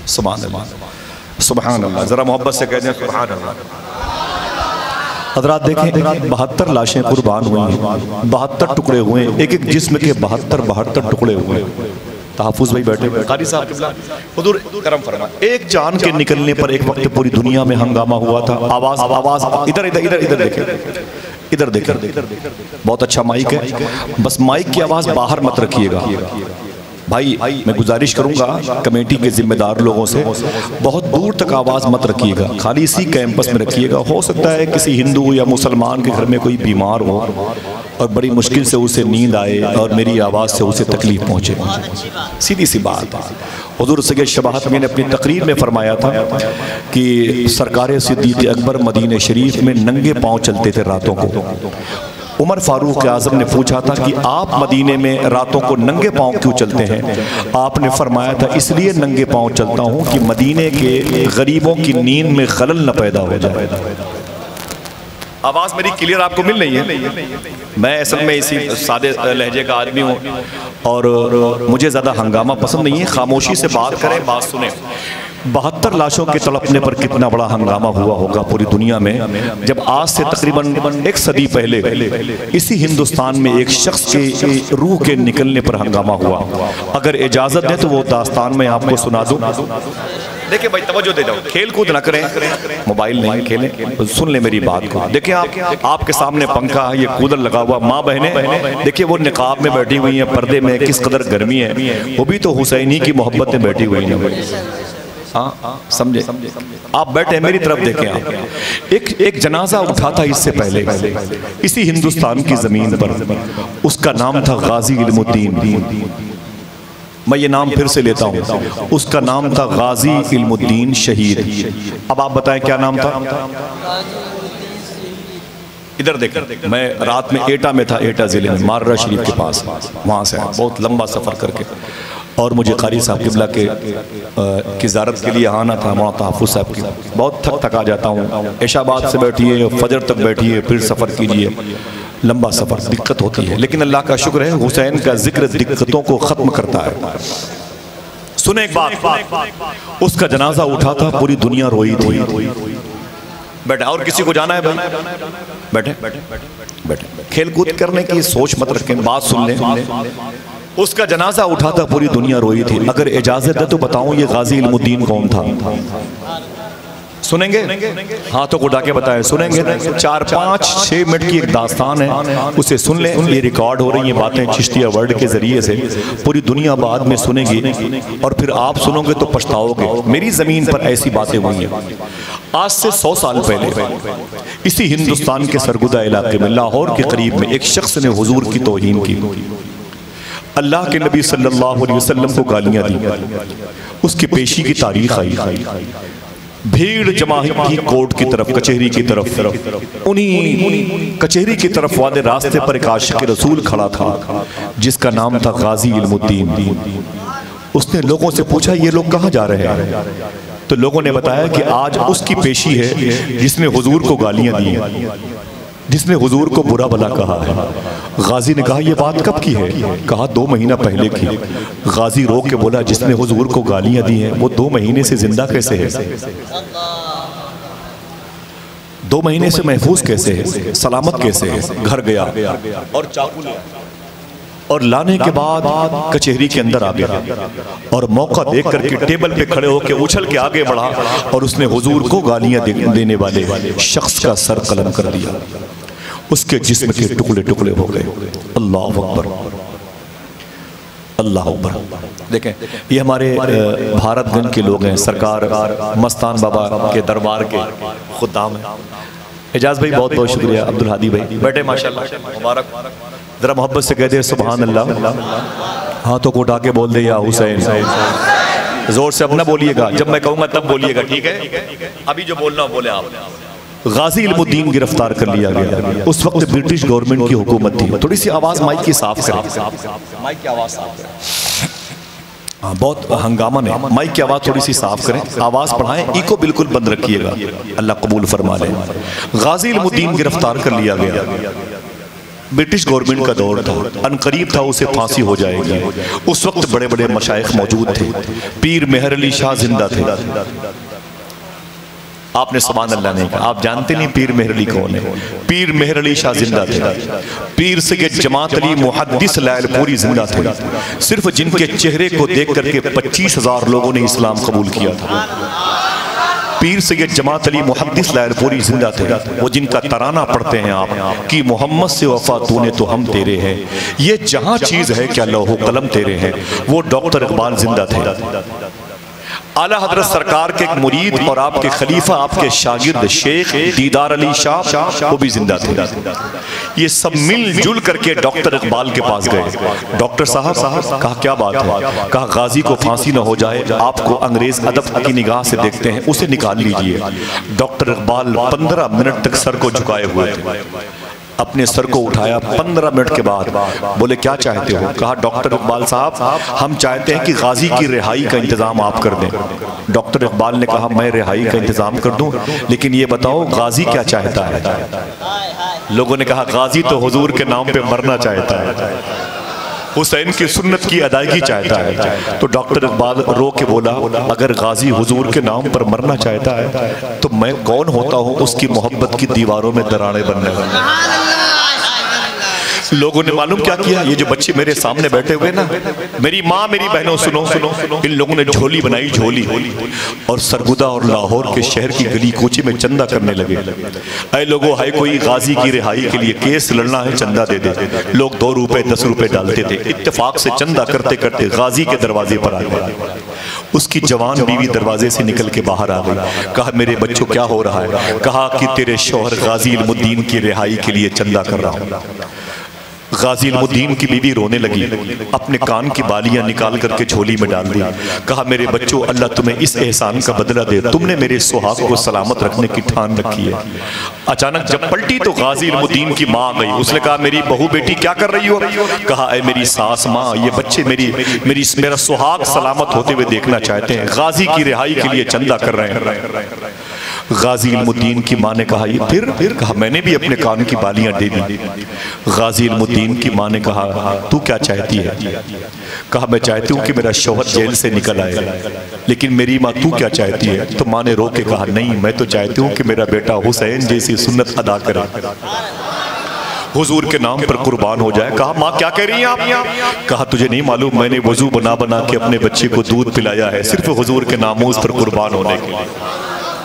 سبحان اللہ سبحان اللہ، ذرا محبت سے کہہ دیں سبحان اللہ۔ حضرات دیکھیں 72 لاشیں قربان ہوئی ہیں، 72 ٹکڑے ہوئے ہیں، ایک ایک جسم کے 72 ٹکڑے ہوئے ہیں۔ تحفظ بھائی بیٹھے ہوئے، قاری صاحب قبلہ حضور کرم فرمائیں۔ ایک جان کے نکلنے پر ایک وقت پوری دنیا میں ہنگامہ ہوا تھا۔ آواز ادھر دیکھیں، ادھر دیکھیں، بہت اچھا مائک ہے، بس مائک کی آواز باہر مت رکھیے گا بھائی، میں گزارش کروں گا کمیٹی کے ذمہ دار لوگوں سے بہت دور تک آواز مت رکھیے گا، خالی اسی کیمپس میں رکھیے گا۔ ہو سکتا ہے کسی ہندو یا مسلمان کے گھر میں کوئی بیمار ہو اور بڑی مشکل سے اسے نیند آئے اور میری آواز سے اسے تکلیف پہنچے، سیدھی سی بات ہے۔ حضور سید شباہت میں نے اپنی تقریر میں فرمایا تھا کہ سرکار صدیق اکبر مدینہ شریف میں ننگے پاؤں چلتے تھے راتوں کو۔ عمر فاروق اعظم نے پوچھا تھا کہ آپ مدینے میں راتوں کو ننگے پاؤں کیوں چلتے ہیں؟ آپ نے فرمایا تھا اس لیے ننگے پاؤں چلتا ہوں کہ مدینے کے غریبوں کی نیند میں خلل نہ پیدا ہو جائے۔ آواز میری کلیئر آپ کو مل رہی ہے؟ میں اصل میں اسی سادے لہجے کا آدمی ہوں اور مجھے زیادہ ہنگامہ پسند نہیں ہے، خاموشی سے بات کریں، بات سنیں۔ 72 لاشوں کے تڑپنے پر کتنا بڑا ہنگامہ ہوا ہوگا پوری دنیا میں، جب آج سے تقریباً 1 صدی پہلے اسی ہندوستان میں ایک شخص کے روح کے نکلنے پر ہنگامہ ہوا۔ اگر اجازت دیں تو وہ داستان میں آپ کو سنا دوں۔ دیکھیں بھائی توجہ دے جاؤ، کھیل کود نہ کریں، موبائل نہیں کھیلیں، سن لیں میری بات کو۔ دیکھیں آپ کے سامنے پنکھا ہے، یہ کولر لگا ہوا، ماں بہنیں دیکھیں وہ نقاب میں بیٹھی ہوئی ہیں، پردے میں، کس قدر گرمی ہے، وہ بھی تو حسینی کی محبت میں بیٹھی ہوئی ہیں۔ سمجھے آپ بیٹھے میری طرف دیکھیں، آپ ایک جنازہ اٹھا تھا اس سے پہلے اسی ہندوستان کی زمین پر، اس کا نام تھا غازی علم الدین۔ میں یہ نام پھر سے لیتا ہوں، اس کا نام تھا غازی علم الدین شہید۔ اب آپ بتائیں کیا نام تھا؟ ادھر دیکھیں، میں رات میں ایٹا میں تھا، ایٹا ضلع میں ماررہ شریف کے پاس، وہاں سے بہت لمبا سفر کر کے، اور مجھے قاری صاحب قبلہ کی زیارت کے لیے آنا تھا، مولانا تحفظ صاحب کی۔ بہت تھک آ جاتا ہوں، عشاء بعد سے بیٹھیے، فجر تک بیٹھیے، پھر سفر کیجئے، لمبا سفر، دقت ہوتی ہے، لیکن اللہ کا شکر ہے حسین کا ذکر دقتوں کو ختم کرتا ہے۔ سنیں ایک بات، اس کا جنازہ اٹھا تھا، پوری دنیا روئی تھی۔ بیٹھے، اور کسی کو جانا ہے بھائی؟ بیٹھے بیٹھے، کھیل کود کرنے کی سوچ مت رکھیں، بات سن لیں۔ اس کا جنازہ اٹھا تھا، پوری دنیا روئی تھی۔ اگر اجازت ہے تو بتاؤں یہ غازی علم الدین کون تھا؟ سنیں گے؟ ہاتھوں کو اٹھا کے بتائیں، سنیں گے؟ 4 5 6 منٹ کی ایک داستان ہے، اسے سن لیں۔ یہ ریکارڈ ہو رہی ہیں باتیں چشتیہ ورلڈ کے ذریعے سے، پوری دنیا بعد میں سنیں گی، اور پھر آپ سنو گے تو پچھتاؤ گے۔ میری زمین پر ایسی باتیں ہوئی ہیں۔ آج سے 100 سال پہلے اسی ہندوستان کے سرگودہ علاقے میں، لاہور کے قریب میں، ایک شخص نے حضور کی توہین کی، اللہ کے نبی صلی اللہ علیہ وسلم کو گالیاں دی۔ اس کی پیشی کی تاریخ آئی، بھیڑ جمع کی کورٹ کی طرف، کچہری کی طرف، انہی کچہری کی طرف والے راستے پر ایک عاشق رسول کھڑا تھا جس کا نام تھا غازی علم الدین۔ اس نے لوگوں سے پوچھا یہ لوگ کہاں جا رہے ہیں؟ تو لوگوں نے بتایا کہ آج اس کی پیشی ہے جس نے حضور کو گالیاں دی ہیں، جس نے حضور کو برا بھلا کہا ہے۔ غازی نے کہا یہ بات کب کی ہے؟ کہا 2 مہینہ پہلے کی۔ غازی رو کے بولا جس نے حضور کو گالیاں دی ہیں وہ 2 مہینے سے زندہ کیسے ہے؟ 2 مہینے سے محفوظ کیسے ہے؟ سلامت کیسے ہے؟ گھر گیا اور چاقو لیا، اور لانے کے بعد کچہری کے اندر آ گیا، اور موقع دیکھ کر کے ٹیبل پہ کھڑے ہو کے اچھل کے آگے بڑھا، اور اس نے حضور کو گالیاں دینے والے شخص کا سر قلم کر دیا۔ اس کے جسم کے ٹکڑے ٹکڑے ہو گئے۔ اللہ اکبر، اللہ اکبر۔ دیکھیں یہ ہمارے بھارت گنج کے لوگ ہیں، سرکار مستان بابا کے دربار کے خدام ہیں۔ اجاز بھائی بہت بہت شکریہ، عبدالحادی بھائی بیٹھے، ماشاءاللہ مبارک۔ ذرا محبت سے کہہ دے سبحان اللہ، ہاتھوں کو اٹھا کے بول دے یا حسین۔ زور سے اب نہ بولیے گا، جب میں کہوں گا تب بولیے گا، ٹھیک ہے؟ ابھی جو بولنا بولے آپ۔ غازی علم الدین گرفتار کر لیا گیا، اس وقت برٹش گورنمنٹ کی حکومت تھی۔ تھوڑی سی آواز مائک کی صاف کریں، مائک کی آواز صاف کریں، بہت ہنگامہ نے، مائک کی آواز تھوڑی سی صاف کریں، آواز پڑھائیں، ایکو بالکل بند رکھیے گا، اللہ قبول فرما لے۔ غازی علم الدین گرفتار کر لیا گیا، برٹش گورنمنٹ کا دور تھا، عنقریب تھا اسے پھانسی ہو جائے گی۔ اس وقت بڑے بڑے مشائخ موجود تھے، پیر مہر علی شاہ زندہ تھے۔ آپ نے سبحان اللہ نہیں کہا، آپ جانتے نہیں پیر مہر علی کون ہے؟ پیر مہر علی شاہ زندہ تھے، پیر سید جماعت علی محدث لائل پوری زندہ تھے، صرف جن کے چہرے کو دیکھ کر کے 25,000 لوگوں نے اسلام قبول کیا تھا۔ پیر سید جماعت علی محدث لائل پوری زندہ تھے، وہ جن کا ترانہ پڑھتے ہیں آپ کہ محمد سے وفا تو نے تو ہم تیرے ہیں، یہ جہاں چیز ہے کیا لوح و قلم تیرے ہیں، وہ ڈاکٹر اقبال زندہ تھے۔ اعلیٰ حضرت سرکار کے ایک مرید اور آپ کے خلیفہ، آپ کے شاگرد شیخ دیدار علی شاہ، وہ بھی زندہ تھے۔ یہ سب مل جل کر کے ڈاکٹر اقبال کے پاس گئے۔ ڈاکٹر صاحب کہا کیا بات ہے؟ کہا غازی کو پھانسی نہ ہو جائے، آپ کو انگریز ادب کی نگاہ سے دیکھتے ہیں، اسے نکال لیجئے۔ ڈاکٹر اقبال 15 منٹ تک سر کو جھکائے ہوئے تھے، اپنے سر کو اٹھایا، 15 منٹ کے بعد بولے کیا چاہتے ہو؟ کہا ڈاکٹر اقبال صاحب ہم چاہتے ہیں کہ غازی کی رہائی کا انتظام آپ کر دیں۔ ڈاکٹر اقبال نے کہا میں رہائی کا انتظام کر دوں، لیکن یہ بتاؤ غازی کیا چاہتا ہے؟ لوگوں نے کہا غازی تو حضور کے نام پہ مرنا چاہتا ہے، حسین کی سنت کی ادائیگی چاہتا ہے۔ تو ڈاکٹر اقبال رو کے بولا اگر غازی حضور کے نام پر مرنا چاہتا ہے تو میں کون ہوتا ہوں اس کی محبت کی دیواروں میں دراڑیں بننے والا۔ لوگوں نے معلوم کیا کیا؟ یہ جو بچے میرے سامنے بیٹھے ہوئے نا، میری ماں میری بہنوں سنو، ان لوگوں نے جھولی بنائی، جھولی، اور سرگودہ اور لاہور کے شہر کی گلی کوچے میں چندہ کرنے لگے۔ اے لوگوں، ہائے کوئی غازی کی رہائی کے لیے کیس لڑنا ہے چندہ دے دے۔ لوگ 2 روپے 10 روپے ڈالتے تھے، اتفاق سے چندہ کرتے کرتے غازی کے دروازے پر آ گئے۔ اس کی جوان بیوی دروازے سے نکل کے باہر آ گئی۔ کہا میرے بچوں کیا ہو رہا ہے؟ کہا کہ تیرے شوہر غازی علم الدین کی رہائی کے لیے چندہ کر رہا ہوں۔ غازی علم الدین کی بیوی رونے لگی، اپنے کان کی بالیاں نکال کر کے جھولی میں ڈال دی۔ کہا میرے بچوں اللہ تمہیں اس احسان کا بدلہ دے، تم نے میرے سہاگ کو سلامت رکھنے کی ٹھان رکھی ہے۔ اچانک جب پلٹی تو غازی علم الدین کی ماں گئی، اس نے کہا میری بہو بیٹی کیا کر رہی ہو؟ کہا اے میری ساس ماں، یہ بچے میرا سہاگ سلامت ہوتے ہوئے دیکھنا چاہتے ہیں، غازی کی رہائی کے لیے چندہ کر رہے ہیں۔ غازی علم الدین کی ماں نے کہا یہ پھر؟ کہا میں نے بھی اپنے کان کی بالیاں دے دی۔ غازی علم الدین کی ماں نے کہا تو کیا چاہتی ہے؟ کہا میں چاہتی ہوں کہ میرا شوہر جیل سے نکل آئے، لیکن میری ماں تو کیا چاہتی ہے؟ تو ماں نے رو کے کہا نہیں، میں تو چاہتی ہوں کہ میرا بیٹا حسین جیسی سنت ادا کرے، حضور کے نام پر قربان ہو جائے۔ کہا ماں کیا کہہ رہی ہیں آپ؟ کہا تجھے نہیں معلوم میں نے وضو بنا بنا کے اپنے بچے کو دودھ پلایا ہے صرف حضور کے ناموز پر قربان ہونے کے لیے۔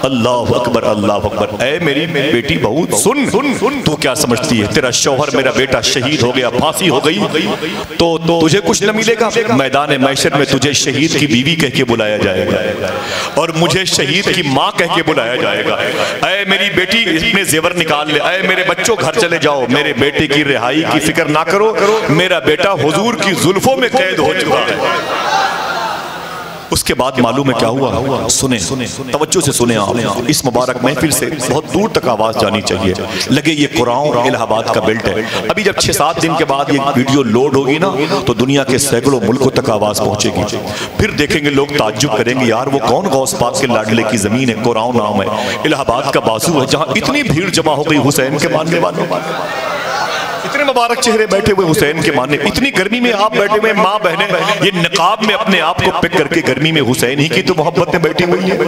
اللہ اکبر اللہ اکبر۔ اے میری بیٹی بہو سن، تو کیا سمجھتی ہے تیرا شوہر میرا بیٹا شہید ہو گیا، پھانسی ہو گئی تو تجھے کچھ نہ ملے گا؟ میدان محشر میں تجھے شہید کی بیوی کہہ کے بلایا جائے گا اور مجھے شہید کی ماں کہہ کے بلایا جائے گا۔ اے میری بیٹی اپنے زیور نکال لے، اے میرے بچوں گھر چلے جاؤ، میرے بیٹے کی رہائی کی فکر نہ کرو، میرا بیٹا حضور کی زلفوں میں قید ہو چکا ہے۔ اس کے بعد معلوم ہے کیا ہوا؟ سنیں، توجہ سے سنیں آپ، اس مبارک محفل سے بہت دور تک آواز جانی چاہیے۔ لگے یہ قرآن اور الہ آباد کا بیلٹ ہے، ابھی جب 6-7 دن کے بعد یہ ویڈیو لوڈ ہوگی نا تو دنیا کے سینکڑوں ملکوں تک آواز پہنچے گی۔ پھر دیکھیں گے لوگ تعجب کریں گے یار وہ کون غوث پاک کے لاڈلے کی زمین ہے، قرآن نام ہے، الہ آباد کا بازو ہے جہاں اتنی بھیڑ جمع ہو گئی حسین کے ماننے والوں، اتنے مبارک چہرے بیٹھے ہوئے حسین کے ماننے، اتنی گرمی میں آپ بیٹھے ہوئے ماں بہنیں یہ نقاب میں اپنے آپ کو پک کر کے گرمی میں حسین ہی کی تو محبت میں بیٹھی ہوئی ہیں۔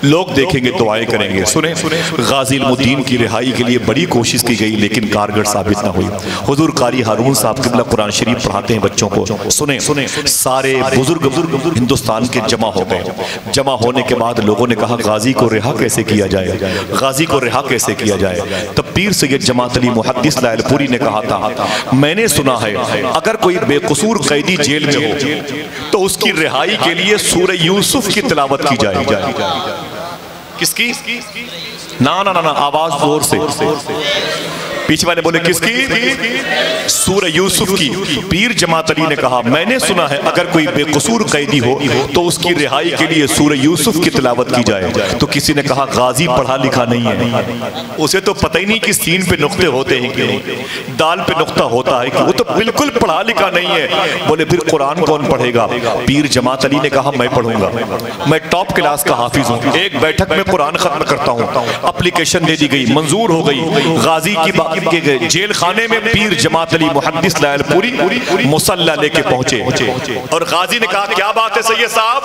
لوگ دیکھیں گے دعائیں کریں گے۔ سنیں، غازی علم الدین کی رہائی کے لیے بڑی کوشش کی گئی لیکن کارگر ثابت نہ ہوئی۔ حضور قاری ہارون صاحب قبلہ قرآن شریف پڑھاتے ہیں بچوں کو۔ سنیں، سارے بزرگ ہندوستان کے جمع ہو گئے۔ جمع ہونے کے بعد لوگوں نے کہا غازی کو رہا کیسے کیا جائے، غازی کو رہا کیسے کیا جائے۔ تب پیر سید جماعت علی محدث لائل پوری نے کہا تھا میں نے سنا ہے اگر کوئی بے قصور قیدی جیل میں ہو تو اس کی رہائی کے لیے سورہ یوسف کی تلاوت کی جائے۔ کس کی؟ نا نا نا آواز زور سے، پیچھے والے بولے کس کی؟ سورہ یوسف کی۔ پیر جماعت علی نے کہا میں نے سنا ہے اگر کوئی بے قصور قیدی ہو تو اس کی رہائی کے لیے سورہ یوسف کی تلاوت کی جائے۔ تو کسی نے کہا غازی پڑھا لکھا نہیں ہے، اسے تو پتہ ہی نہیں کہ سین پہ نقطے ہوتے ہیں کہ دال پہ نقطہ ہوتا ہے کہ وہ تو بالکل پڑھا لکھا نہیں ہے۔ بولے پھر قرآن کون پڑھے گا؟ پیر جماعت علی نے کہا میں پڑھوں گا، میں ٹاپ کلاس کا حافظ ہوں، ایک بیٹھک میں قرآن ختم کرتا ہوں۔ اپلیکیشن دے دی گئی، منظور ہو گئی، غازی کی کہ جیل خانے میں پیر جماعت علی محدث لائل پوری مصلی لے کے پہنچے اور غازی نے کہا کیا بات ہے سید صاحب؟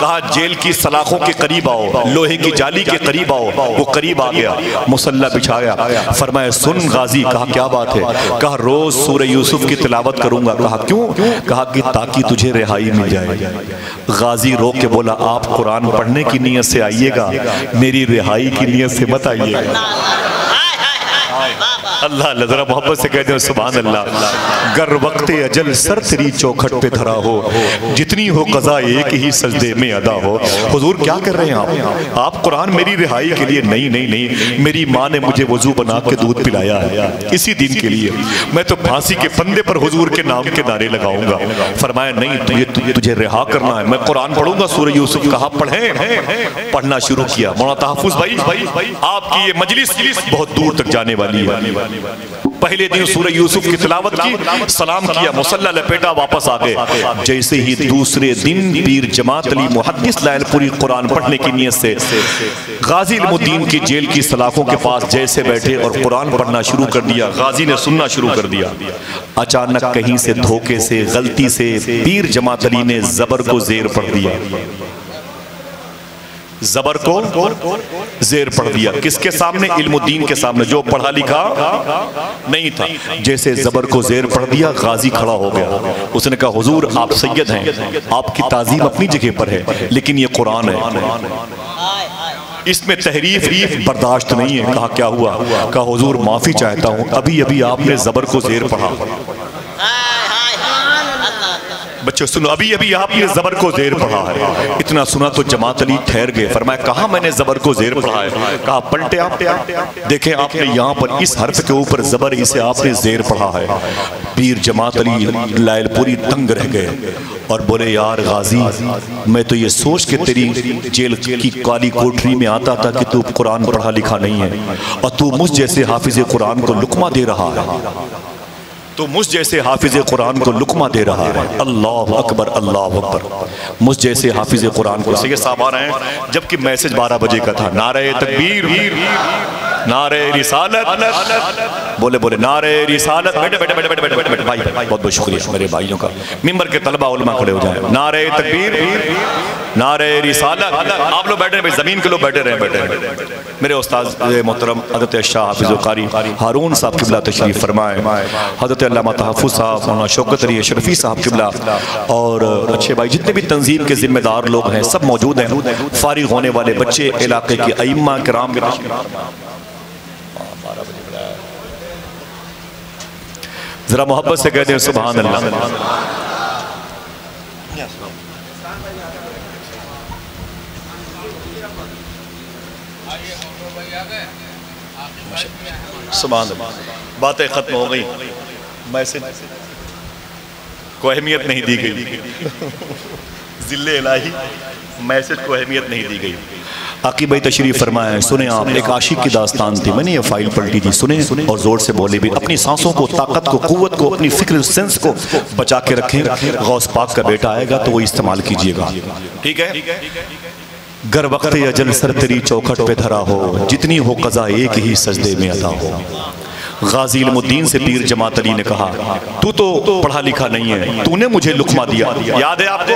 کہا جیل کی سلاخوں کے قریب آؤ، لوہے کی جالی کے قریب آؤ۔ وہ قریب آ گیا، مصلی بچھایا، فرمایا سن غازی۔ کہا کیا بات ہے؟ کہا روز سورہ یوسف کی تلاوت کروں گا۔ کہا کیوں؟ کہا کہ تاکہ تجھے رہائی مل جائے۔ غازی رو کے بولا آپ قرآن پڑھنے کی نیت سے آئیے گا، میری رہائی کی نیت سے مت آئیے گا۔ اللہ ذرا محبت سے کہتے ہیں سبحان اللہ۔ گر وقت اجل سر تیری چوکھٹ پہ دھرا ہو، جتنی ہو قضا ایک ہی سجدے میں ادا ہو۔ حضور کیا کر رہے ہیں آپ؟ قرآن میری رہائی کے لیے نہیں، میری ماں نے مجھے وضو بنا کے دودھ پلایا ہے اسی دن کے لیے، میں تو پھانسی کے پندے پر حضور کے نام کے نعرے لگاؤں گا۔ فرمایا نہیں، تجھے رہا کرنا ہے، میں قرآن پڑھوں گا سورہ یوسف۔ کہا پڑھیں؟ پڑھنا شروع کیا۔ مولانا تحفظ بھائی آپ کی یہ مجلس بہت دور تک جانے والی ہے۔ پہلے دن سورہ یوسف کی تلاوت کی، سلام کیا، مصلی لپیٹا، واپس آ گئے۔ جیسے ہی دوسرے دن پیر جماعت علی محدث لائل پوری قرآن پڑھنے کی نیت سے غازی علم الدین کی جیل کی سلاخوں کے پاس جیسے بیٹھے اور قرآن پڑھنا شروع کر دیا، غازی نے سننا شروع کر دیا۔ اچانک کہیں سے دھوکے سے غلطی سے پیر جماعت علی نے زبر کو زیر پڑھ دیا۔ زبر کو زیر پڑھ دیا کس کے سامنے؟ علم الدین کے سامنے، جو پڑھا لکھا نہیں تھا۔ جیسے زبر کو زیر پڑھ دیا، غازی کھڑا ہو گیا۔ اس نے کہا حضور آپ سید ہیں، آپ کی تعظیم اپنی جگہ پر ہے، لیکن یہ قرآن ہے، اس میں تحریف برداشت نہیں ہے۔ کہا کیا ہوا؟ کہا حضور معافی چاہتا ہوں، ابھی آپ نے زبر کو زیر پڑھا۔ بچوں سنو، ابھی آپ نے زبر کو زیر پڑھا ہے۔ اتنا سنا تو جماعت علی ٹھہر گئے، فرمایا کہاں میں نے زبر کو زیر پڑھا ہے؟ کہا پلٹے آپ دیکھیں، آپ نے یہاں پر اس حرف کے اوپر زبر، اسے آپ نے زیر پڑھا ہے۔ پیر جماعت علی لائل پوری تنگ رہ گئے اور بولے یار غازی، میں تو یہ سوچ کے تیری جیل کی کالی کوٹری میں آتا تھا کہ تو قرآن پڑھا لکھا نہیں ہے، اور تو مجھ جیسے حافظ قرآن کو لقمہ دے رہا ہے، تو مجھ جیسے حافظ قرآن کو لقمہ دے رہا ہے۔ اللہ اکبر، اللہ اکبر۔ مجھ جیسے حافظ قرآن کو سید صاحب آ رہے ہیں، جبکہ میسج 12 بجے کا تھا۔ نعرہ تکبیر، نعرہ رسالت، بولے نعرہ رسالت۔ بیٹھے بھائی، بہت بہت شکریہ میرے بھائیوں کا۔ ممبر کے طلبہ علماء کھڑے ہو جائیں۔ نعرہ تکبیر، نعرہ رسالت۔ آپ لوگ بیٹھے ہیں، زمین کے لوگ بیٹھے رہے۔ میرے استاد محترم حضرت شاہ حافظ القاری ہارون صاحب قبلہ تشریف فرمائے، حضرت علامہ تحفظ صاحب، مولانا شوکت علی اشرفی صاحب قبلہ، اور اچھے بھائی جتنے بھی تنظیم کے ذمہ دار لوگ ہیں سب موجود ہیں، فارغ ہونے والے بچے، علاقے کے ائمہ کرام۔ ذرا محبت سے کہتے ہیں سبحان اللہ۔ سبحان اللہ۔ باتیں ختم ہو گئی، میسج کو اہمیت نہیں دی گئی، ذل الہی میسج کو اہمیت نہیں دی گئی۔ عاقب بھائی تشریف فرمائے، سنیں آپ، ایک عاشق کی داستان تھی، میں نے یہ فائل پلٹی تھی، سنیں اور زور سے بولے بھی، اپنی سانسوں کو، طاقت کو، قوت کو، اپنی فکر سینس کو بچا کے رکھیں، غوث پاک کا بیٹا آئے گا تو وہ استعمال کیجئے گا، ٹھیک ہے؟ گر وقت اجل سر تیری چوکھٹ پہ دھرا ہو، جتنی ہو قضا ایک ہی سجدے میں ادا ہو۔ غازی علم الدین سے پیر جماعت علی نے کہا تو پڑھا لکھا نہیں ہے، تو نے مجھے لقمہ دیا، یاد ہے آپ کو؟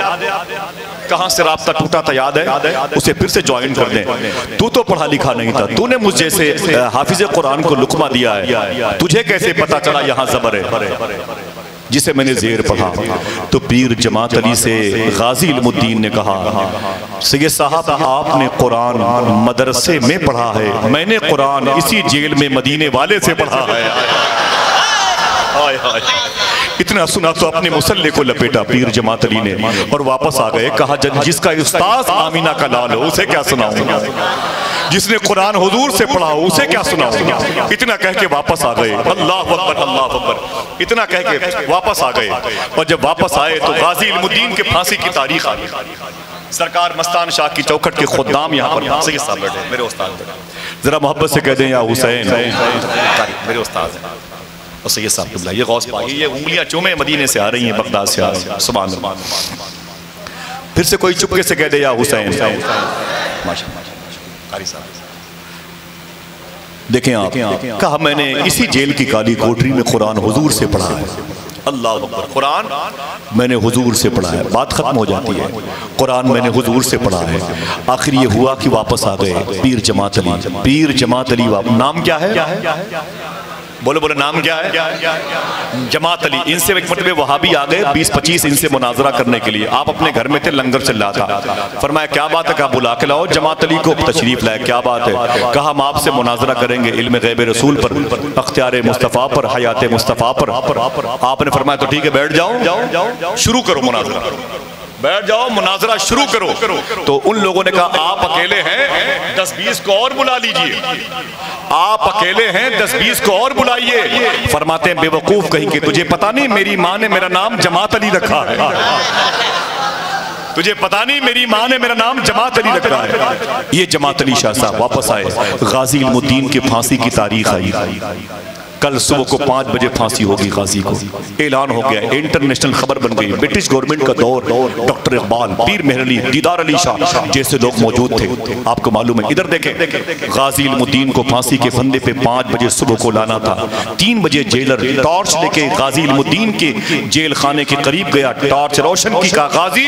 کہاں سے رابطہ ٹوٹا تھا یاد ہے؟ اسے پھر سے جوائن کر دیں۔ تو پڑھا لکھا نہیں تھا، تو نے مجھ جیسے حافظ قرآن کو لقمہ دیا ہے، تجھے کیسے پتا چلا یہاں زبر ہے جسے میں نے زیر پڑھا؟ تو پیر جماعت علی سے غازی علم الدین نے کہا سید صاحب آپ نے قرآن مدرسے میں پڑھا ہے، میں نے قرآن اسی جیل میں مدینے والے سے پڑھا ہے۔ اتنا سنا تو اپنے مسلح کو لپیٹا پیر جماعت علی نے اور واپس آ گئے۔ کہا جس کا استاذ آمینہ کا لال ہو اسے کیا سناؤں گا، جس نے قرآن حضور سے پڑھا ہو اسے کیا سناؤں گا۔ اتنا کہہ کے واپس آ گئے، اللہ اکبر اللہ اکبر، اتنا کہہ کے واپس آ گئے۔ اور جب واپس آئے تو غازی علم الدین کے پھانسی کی تاریخ آئی۔ سرکار مستان شاہ کی چوکھٹ کے خدام یہاں پر سید صاحب بیٹھے، میرے استاد بیٹھے، ذرا محبت سے کہہ دیں یا حسین، میرے استاد ہیں اور سید صاحب قبلہ، یہ غوث پاک، یہ انگلیاں چومے مدینے سے آ رہی ہیں، بغداد سے آ رہی ہیں، سبحان اللہ۔ پھر سے کوئی چپکے سے کہہ دے یا حسین، ماشاءاللہ قاری صاحب، دیکھیں آپ کہا میں نے اسی جیل کی کالی کوٹری میں قرآن حضور سے پڑھا ہے. اللہ اکبر. قرآن میں نے حضور سے پڑھا ہے. بات ختم ہو جاتی ہے. قرآن میں نے حضور سے پڑھا ہے. آخر یہ ہوا کہ واپس آ گئے پیر جماعت علی. پیر جماعت علی نام کیا ہے؟ بولو بولو نام کیا ہے؟ جماعت علی. ان سے ایک مرتبہ وہابی آ گئے 20-25 ان سے مناظرہ کرنے کے لیے. آپ اپنے گھر میں تھے, لنگر چل رہا تھا. فرمایا کیا بات ہے؟ کہا بلا کے لاؤ جماعت علی کو. تشریف لائے. کیا بات ہے؟ کہا ہم آپ سے مناظرہ کریں گے علم غیب رسول پر, اختیار مصطفیٰ پر, حیات مصطفیٰ پر. آپ نے فرمایا تو ٹھیک ہے بیٹھ جاؤ, شروع کرو مناظرہ. بیٹھ جاؤ مناظرہ شروع کرو. تو ان لوگوں نے کہا آپ اکیلے ہیں, 10-20 کو اور بلا لیجئے. آپ اکیلے ہیں, 10-20 کو اور بلائیے. فرماتے ہیں بے وقوف کہیں کہ تجھے پتا نہیں میری ماں نے میرا نام جماعت علی رکھا ہے. تجھے پتا نہیں میری ماں نے میرا نام جماعت علی رکھا ہے. یہ جماعت علی شاہ صاحب واپس آئے. غازی علم الدین کے پھانسی کی تاریخ آئی. کل صبح کو 5 بجے پھانسی ہوگی غازی کو. اعلان ہو گیا, انٹرنیشنل خبر بن گئی. برٹش گورنمنٹ کا دور, ڈاکٹر اقبال, پیر مہر علی, دیدار علی شاہ جیسے لوگ موجود تھے. آپ کو معلوم ہے, ادھر دیکھیں غازی علم الدین کو پھانسی کے پھندے پہ 5 بجے صبح کو لانا تھا. 3 بجے جیلر ٹارچ لے کے غازی علم الدین کے جیل خانے کے قریب گیا. ٹارچ روشن کی, کہا غازی,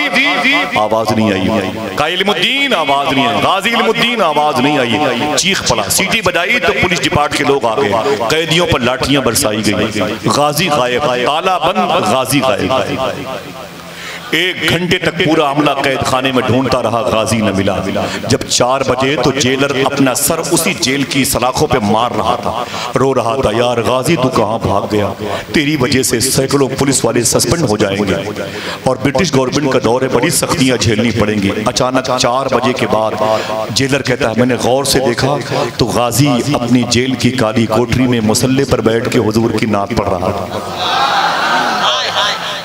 آواز نہیں آئی. کہا علم الدین, آواز نہیں آئی. غازی علم الدین, آواز نہیں آئی. چیخ پڑا, سیٹی بجائی تو پولیس ڈپارٹ کے لوگ آ گئے. قیدیوں پر لاٹھیاں برسائی گئی. غازی غائب, تالا بند, غازی غائب. 1 گھنٹے تک پورا عملہ قید خانے میں ڈھونڈتا رہا, غازی نہ ملا. جب 4 بجے تو جیلر اپنا سر اسی جیل کی سلاخوں پہ مار رہا تھا, رو رہا تھا, یار غازی تو کہاں بھاگ گیا, تیری وجہ سے سینکڑوں پولیس والے سسپینڈ ہو جائیں گے اور برٹش گورنمنٹ کا دور ہے, بڑی سختیاں جھیلنی پڑیں گی. اچانک 4 بجے کے بعد جیلر کہتا ہے میں نے غور سے دیکھا تو غازی اپنی جیل کی کالی کوٹری میں مصلے پر بیٹھ کے حضور کی نعت پڑھ رہا تھا.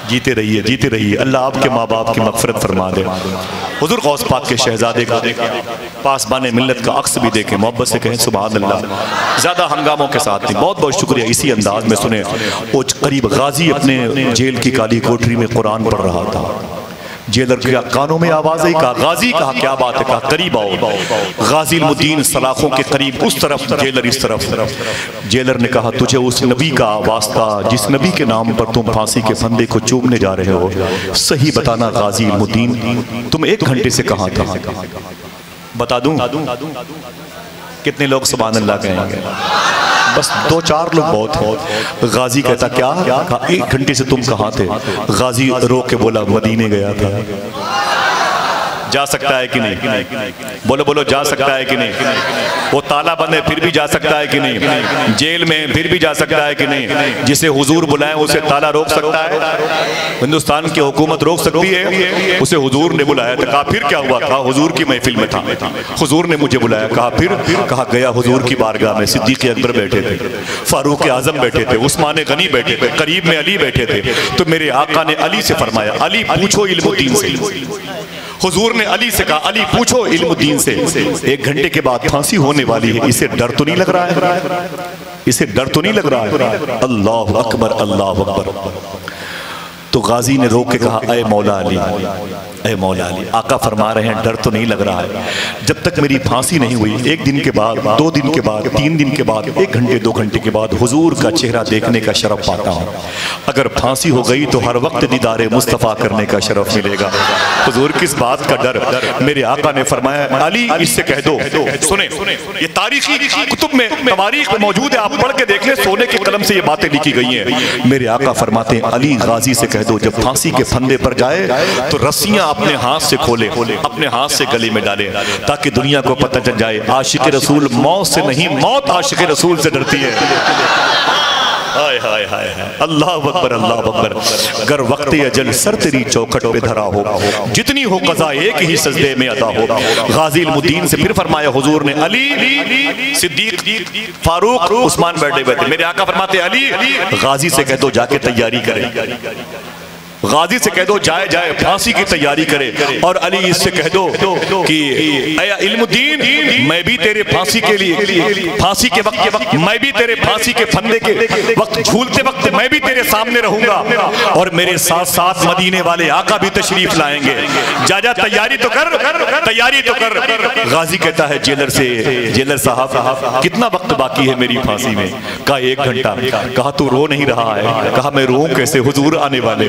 جیتے رہیے, جیتے رہیے. اللہ آپ کے ماں باپ کی مغفرت فرما دے. حضور غوث پاک کے شہزادے کا پاسبان ملت کا عکس بھی دیکھیں, محبت سے کہیں سبحان اللہ. زیادہ ہنگاموں کے ساتھ نہیں, بہت بہت شکریہ. اسی انداز میں سنیں, وہ قریب غازی اپنے جیل کی کالی کوٹری میں قرآن پڑھ رہا تھا. جیلر کیا کانوں میں آواز آئی, کہا غازی, کہا کیا بات ہے, کہا قریب آؤ. غازی علم الدین سلاخوں کے قریب اس طرف, جیلر اس طرف. جیلر نے کہا تجھے اس نبی کا واسطہ جس نبی کے نام پر تم پھانسی کے پھندے کو چومنے جا رہے ہو, صحیح بتانا غازی علم الدین, تم 1 گھنٹے سے کہاں تھا؟ بتا دوں کتنے لوگ سبحان اللہ کہیں گے؟ بس 2-4 لوگ بہت ہیں. غازی کہتا کیا؟ کہا 1 گھنٹے سے تم کہاں تھے؟ غازی رو کے بولا مدینے گیا تھا. جا سکتا ہے کہ نہیں؟ بولو بولو, جا سکتا ہے کہ نہیں؟ وہ تالا بند ہے پھر بھی جا سکتا ہے کہ نہیں؟ جیل میں پھر بھی جا سکتا ہے کہ نہیں؟ جسے حضور بلائیں اسے تالا روک سکتا ہے؟ ہندوستان کی حکومت روک سکتی ہے؟ اسے حضور نے بلایا تھا. کہا پھر کیا ہوا؟ کہا حضور کی محفل میں تھا, حضور نے مجھے بلایا. کہا پھر؟ کہا گیا حضور کی بارگاہ میں, صدیق اکبر بیٹھے تھے, فاروق اعظم بیٹھے تھے, عثمان غنی بیٹھے تھے, قریب میں علی بیٹھے تھے. تو میرے آقا نے علی سے فرمایا علی پوچھو علم الدین سے. حضور نے علی سے کہا علی پوچھو علم الدین سے. 1 گھنٹے کے بعد پھانسی ہونے والی ہے, اسے ڈر تو نہیں لگ رہا ہے؟ اسے ڈر تو نہیں لگ رہا ہے؟ اللہ اکبر, اللہ اکبر. تو غازی نے رو کے کہا اے مولا علی, اے مولا علی. آقا فرما رہے ہیں ڈر تو نہیں لگ رہا ہے, جب تک میری پھانسی نہیں ہوئی 1 دن کے بعد, 2 دن کے بعد, 3 دن کے بعد, 1 گھنٹے 2 گھنٹے کے بعد حضور کا چہرہ دیکھنے کا شرف پاتا ہوں. اگر پھانسی ہو گئی تو ہر وقت دیدار مصطفیٰ کرنے کا شرف ملے گا. حضور کس بات کا ڈر؟ میرے آقا نے فرمایا علی اس سے کہہ دو. سنیں, یہ تاریخی کتب میں تواریخ میں موجود ہے, آپ پڑھ کے دیکھ لیں, سونے کے قلم سے یہ باتیں لکھی گئی ہیں. میرے آقا فرماتے ہیں علی غازی سے کہہ دو جب پھانسی کے پھندے پر جائے تو رسیاں اپنے ہاتھ سے کھولے, اپنے ہاتھ سے گلے میں ڈالے, تاکہ دنیا کو پتہ چل جائے عاشق رسول موت سے نہیں, موت عاشق رسول سے ڈرتی ہے. ہائے ہائے ہائے, اللہ اکبر, اللہ اکبر. اگر وقت اجل سر تیری چوکھٹ پہ دھرا ہو, جتنی ہو قضا ایک ہی سجدے میں ادا ہو. غازی علم الدین سے پھر فرمایا حضور نے علی, صدیق, فاروق, عثمان بیٹھے ہوئے تھے. میرے آقا فرماتے علی غازی سے کہہ دو جا کے تیاری کرے. غازی سے کہہ دو جائے جائے پھانسی کی تیاری کرے، اور علی اس سے کہہ دو کہ اے علم الدین میں بھی تیرے پھانسی کے لیے پھانسی کے وقت میں بھی تیرے پھانسی کے پھندے کے وقت جھولتے وقت میں بھی تیرے سامنے رہوں گا، اور میرے ساتھ ساتھ مدینے والے آقا بھی تشریف لائیں گے، جا جا تیاری تو کر، تیاری تو کر۔ غازی کہتا ہے جیلر سے، جیلر صاحب کتنا وقت باقی ہے میری پھانسی میں؟ کہا 1 گھنٹہ۔ کہا تو رو نہیں رہا ہے؟ کہا میں روؤں کیسے، حضور آنے والے۔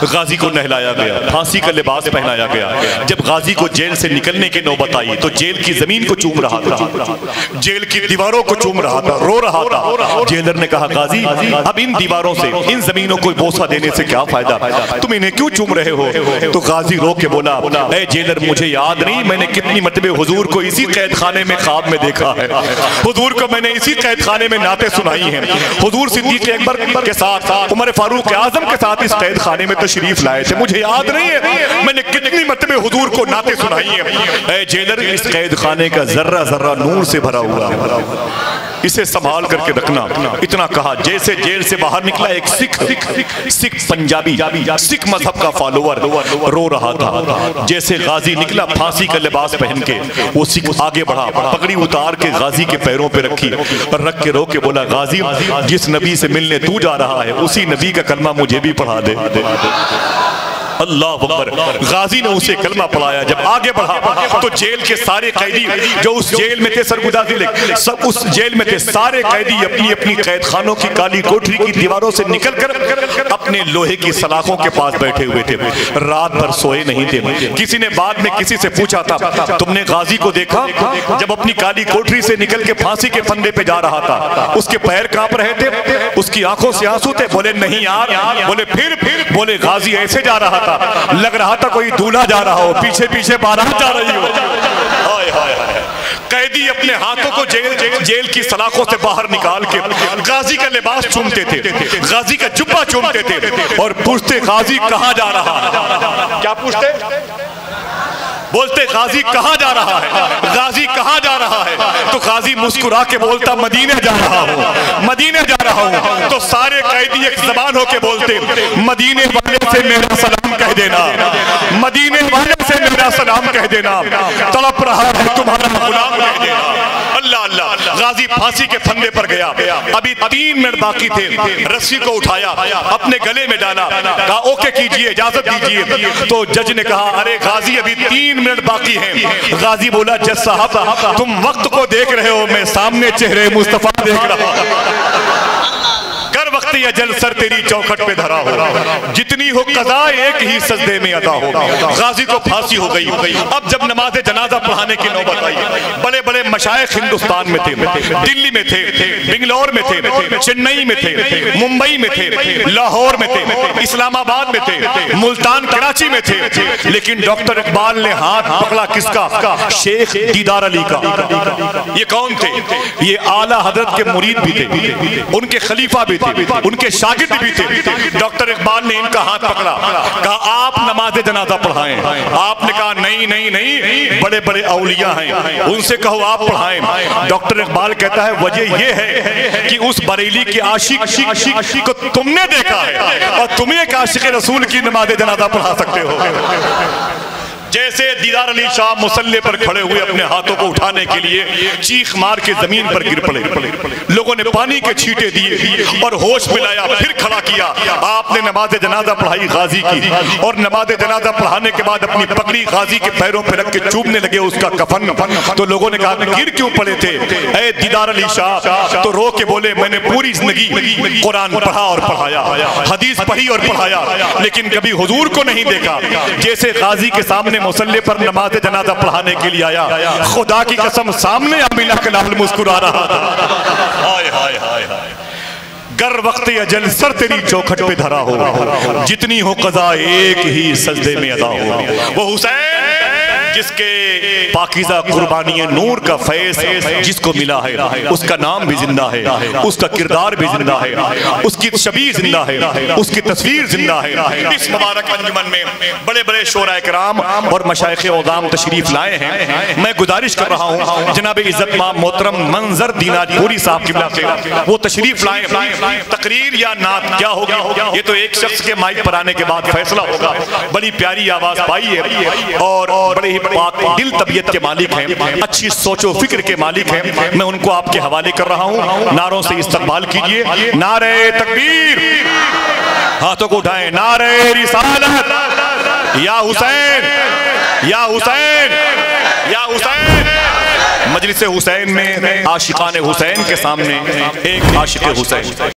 غازی کو نہلایا گیا، پھانسی کا لباس پہنایا گیا۔ جب غازی کو جیل سے نکلنے کی نوبت آئی تو جیل کی زمین کو چوم رہا تھا، جیل کی دیواروں کو چوم رہا تھا، رو رہا تھا۔ جیلر نے کہا غازی اب ان دیواروں سے، ان زمینوں کو بوسہ دینے سے کیا فائدہ، تم انہیں کیوں چوم رہے ہو؟ تو غازی رو کے بولا اے جیلر مجھے یاد نہیں میں نے کتنی مرتبہ حضور کو اسی قید خانے میں خواب میں دیکھا ہے، حضور کو میں نے اسی قید خانے میں نعتیں سنائی ہیں، حضور صدیق اکبر کے ساتھ، عمر فاروق اعظم کے ساتھ اس قید خانے میں تشریف لائے تھے، مجھے یاد نہیں ہے میں نے کتنی مرتبہ حضور کو نعتیں سنائی ہیں۔ اے جیلر اس قید خانے کا ذرہ ذرہ نور سے بھرا ہوا ہے، اسے سنبھال کر کے رکھنا۔ اتنا کہا جیسے جیل سے باہر نکلا ایک سکھ پنجابی سکھ مذہب کا فالوور رو رہا تھا۔ جیسے غازی نکلا پھانسی کا لباس پہن کے، وہ سکھ آگے بڑھا، پگڑی اتار کے غازی کے پیروں پہ رکھی اور رکھ کے رو کے بولا غازی جس نبی سے ملنے تو جا رہا ہے اسی نبی کا کلمہ مجھے بھی پڑھا دے۔ اللہ اکبر۔ غازی نے اسے کلمہ پڑھایا۔ جب آگے بڑھا تو جیل کے سارے قیدی جو اس جیل میں تھے، سرگزاری سب اس جیل میں تھے، سارے قیدی اپنی اپنی قید خانوں کی کالی کوٹری کی دیواروں سے نکل کر اپنے لوہے کی سلاخوں کے پاس بیٹھے ہوئے تھے، رات بھر سوئے نہیں تھے۔ کسی نے بعد میں کسی سے پوچھا تھا تم نے غازی کو دیکھا جب اپنی کالی کوٹری سے نکل کے پھانسی کے پھندے پہ جا رہا تھا؟ اس کے پیر کانپ رہے تھے، اس کی آنکھوں سے آنسو تھے؟ بولے نہیں یار۔ بولے پھر؟ بولے غازی ایسے جا رہا تھا لگ رہا تھا کوئی دولہا جا رہا ہو، پیچھے پیچھے بارات جا رہی ہو۔ قیدی اپنے ہاتھوں کو جیل کی سلاخوں سے باہر نکال کے غازی کا لباس چومتے تھے، غازی کا جبہ چومتے تھے اور پوچھتے غازی کہاں جا رہا ہے؟ کیا پوچھتے؟ بولتے غازی کہاں جا رہا ہے؟ غازی کہاں جا رہا ہے؟ تو غازی مسکرا کے بولتا مدینے جا رہا ہوں، مدینے جا رہا ہوں۔ تو سارے قیدی ایک زبان ہو کے بولتے مدینے والے سے میرا سلام کہہ دینا، مدینے والے سے میرا سلام کہہ دینا، تڑپ رہا ہے تمہارا غلام کہہ دینا۔ اللہ اللہ۔ غازی پھانسی کے پھندے پر گیا، ابھی 3 منٹ باقی تھے، رسی کو اٹھایا اپنے گلے میں ڈالا، کہا اوکے کیجئے اجازت دیجئے۔ تو جج نے کہا ارے غازی ابھی 3 منٹ باقی ہیں۔ غازی بولا جج صاحب تم وقت کو دیکھ رہے ہو، میں سامنے چہرے مصطفیٰ دیکھ رہا ہوں۔ کر وقت اجل سر تیری چوکھٹ پہ دھرا ہو، جتنی ہو قضا ایک ہی سجدے میں ادا ہو۔ غازی کو پھانسی ہو گئی۔ اب جب نماز جنازہ پڑھانے کی نوبت آئی، بڑے بڑے مشائخ ہندوستان میں تھے، دلی میں تھے، بنگلور میں تھے، چنئی میں تھے، ممبئی میں تھے، لاہور میں تھے، اسلام آباد میں تھے، ملتان کراچی میں تھے، لیکن ڈاکٹر اقبال نے ہاتھ پکڑا کس کا؟ شیخ دیدار علی کا۔ یہ کون تھے؟ یہ اعلیٰ حضرت کے مرید بھی تھے، ان کے خلیفہ بھی تھے، ان کے شاگرد بھی تھے۔ ڈاکٹر اقبال نے ان کا ہاتھ پکڑا، کہا آپ نماز جنازہ پڑھائیں۔ آپ نے کہا نہیں نہیں نہیں، بڑے بڑے اولیاء ہیں، ان سے کہو آپ پڑھائیں۔ ڈاکٹر اقبال کہتا ہے وجہ یہ ہے کہ اس بریلی کے عاشق کو تم نے دیکھا ہے اور تمہیں ایک عاشق رسول کی نماز جنازہ پڑھا سکتے ہو۔ جیسے دیدار علی شاہ مصلی پر کھڑے ہوئے اپنے ہاتھوں کو اٹھانے کے لیے چیخ مار کے زمین پر گر پڑے، لوگوں نے پانی کے چھینٹے دیے اور ہوش ملایا، پھر کھڑا کیا۔ آپ نے نماز جنازہ پڑھائی غازی کی، اور نماز جنازہ پڑھانے کے بعد اپنی پگڑی غازی کے پیروں پہ رکھ کے چومنے لگے اس کا کفن۔ تو لوگوں نے کہا گر کیوں پڑے تھے اے دیدار علی شاہ؟ تو رو کے بولے میں نے پوری زندگی قرآن پڑھا اور پڑھایا، حدیث پڑھی اور پڑھایا، لیکن کبھی حضور کو نہیں دیکھا۔ جیسے غازی کے سامنے مصلی پر نماز جنازہ پڑھانے کے لیے آیا، خدا کی قسم سامنے امیلہ کلال مسکرا رہا تھا۔ ہائے ہائے ہائے ہائے۔ گر وقت اجل سر تیری چوکھٹ پہ دھرا ہو، جتنی ہو قضا ایک ہی سجدے میں ادا ہو۔ وہ حسین جس کے پاکیزہ قربانی نور کا فیض جس کو ملا ہے اس کا نام بھی زندہ ہے، اس کا کردار بھی زندہ ہے، اس کی شبیہ زندہ ہے، اس کی تصویر زندہ ہے۔ اس مبارک انجمن میں بڑے بڑے شعراء کرام اور مشائخ عظام تشریف لائے ہیں۔ میں گزارش کر رہا ہوں جناب عزت ماں محترم منظر دینار پوری صاحب کی بلا سے وہ تشریف لائیں، تقریر یا نعت کیا ہوگی یہ تو ایک شخص کے مائک پر آنے کے بعد فیصلہ ہوگا۔ بڑی پیاری آواز پائی ہے اور بڑے ہی پاک دل طبیعت کے مالک ہیں، اچھی سوچ و فکر کے مالک ہیں، میں ان کو آپ کے حوالے کر رہا ہوں۔ نعروں سے استقبال کیجئے، نعرہ تکبیر، ہاتھوں کو اٹھائیں، نعرہ رسالت، یا حسین یا حسین یا حسین۔ مجلس حسین میں عاشقان حسین کے سامنے ایک عاشق حسین۔